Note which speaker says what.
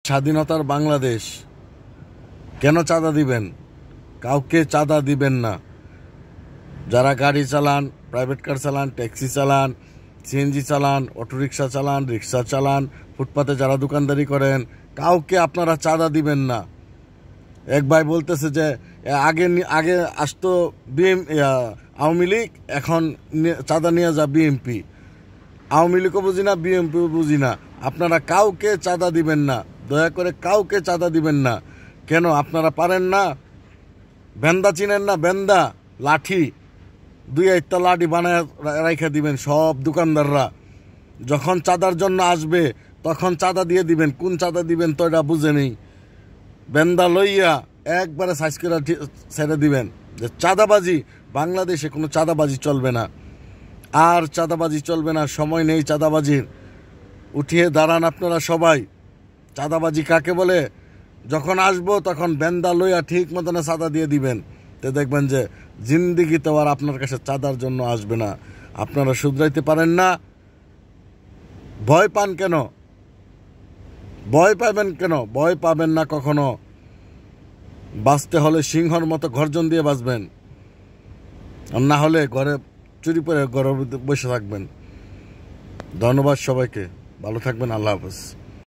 Speaker 1: স্বাধীনতার বাংলাদেশ, কেন চাঁদা দিবেন? কাউকে চাঁদা দিবেন না। যারা গাড়ি চালান, প্রাইভেট কার চালান, ট্যাক্সি চালান, সিএনজি চালান, অটোরিকশা চালান, রিক্সা চালান, ফুটপাতে যারা দোকানদারি করেন, কাউকে আপনারা চাঁদা দিবেন না। এক ভাই বলতেছে যে আগে আসতো আওয়ামী লীগ, এখন চাঁদা নিয়ে যা বিএনপি। আওয়ামী লীগও বুঝি না, বিএনপিও বুঝি না। আপনারা কাউকে চাঁদা দিবেন না, দয়া করে কাউকে চাঁদা দিবেন না। কেন আপনারা পারেন না? বেন্দা চিনেন না? বেন্দা লাঠি, 2-1টা লাঠি বানায় রাইখা দিবেন। সব দোকানদাররা যখন চাঁদার জন্য আসবে তখন চাঁদা দিয়ে দিবেন। কোন চাঁদা দিবেন তো এটা বুঝে নেই। বেন্দা লইয়া একবারে সাইজ করে ছেড়ে দিবেন যে চাঁদাবাজি, বাংলাদেশে কোনো চাঁদাবাজি চলবে না, আর চাঁদাবাজি চলবে না। সময় নেই চাঁদাবাজির। উঠিয়ে দাঁড়ান আপনারা সবাই। চাঁদাবাজি কাকে বলে? যখন আসবো তখন বেন্দা লইয়া ঠিক মতনে চাঁদা দিয়ে দিবেন, তো দেখবেন যে জিন্দিগিতে আর আপনার কাছে চাঁদার জন্য আসবে না। আপনারা শুধরাইতে পারেন না, ভয় পান কেন? ভয় পাবেন কেন? ভয় পাবেন না কখনো। বাঁচতে হলে সিংহর মতো গর্জন দিয়ে বাঁচবেন, আর না হলে ঘরে চুরি করে ঘরে বসে থাকবেন। ধন্যবাদ সবাইকে, ভালো থাকবেন। আল্লাহ হাফেজ।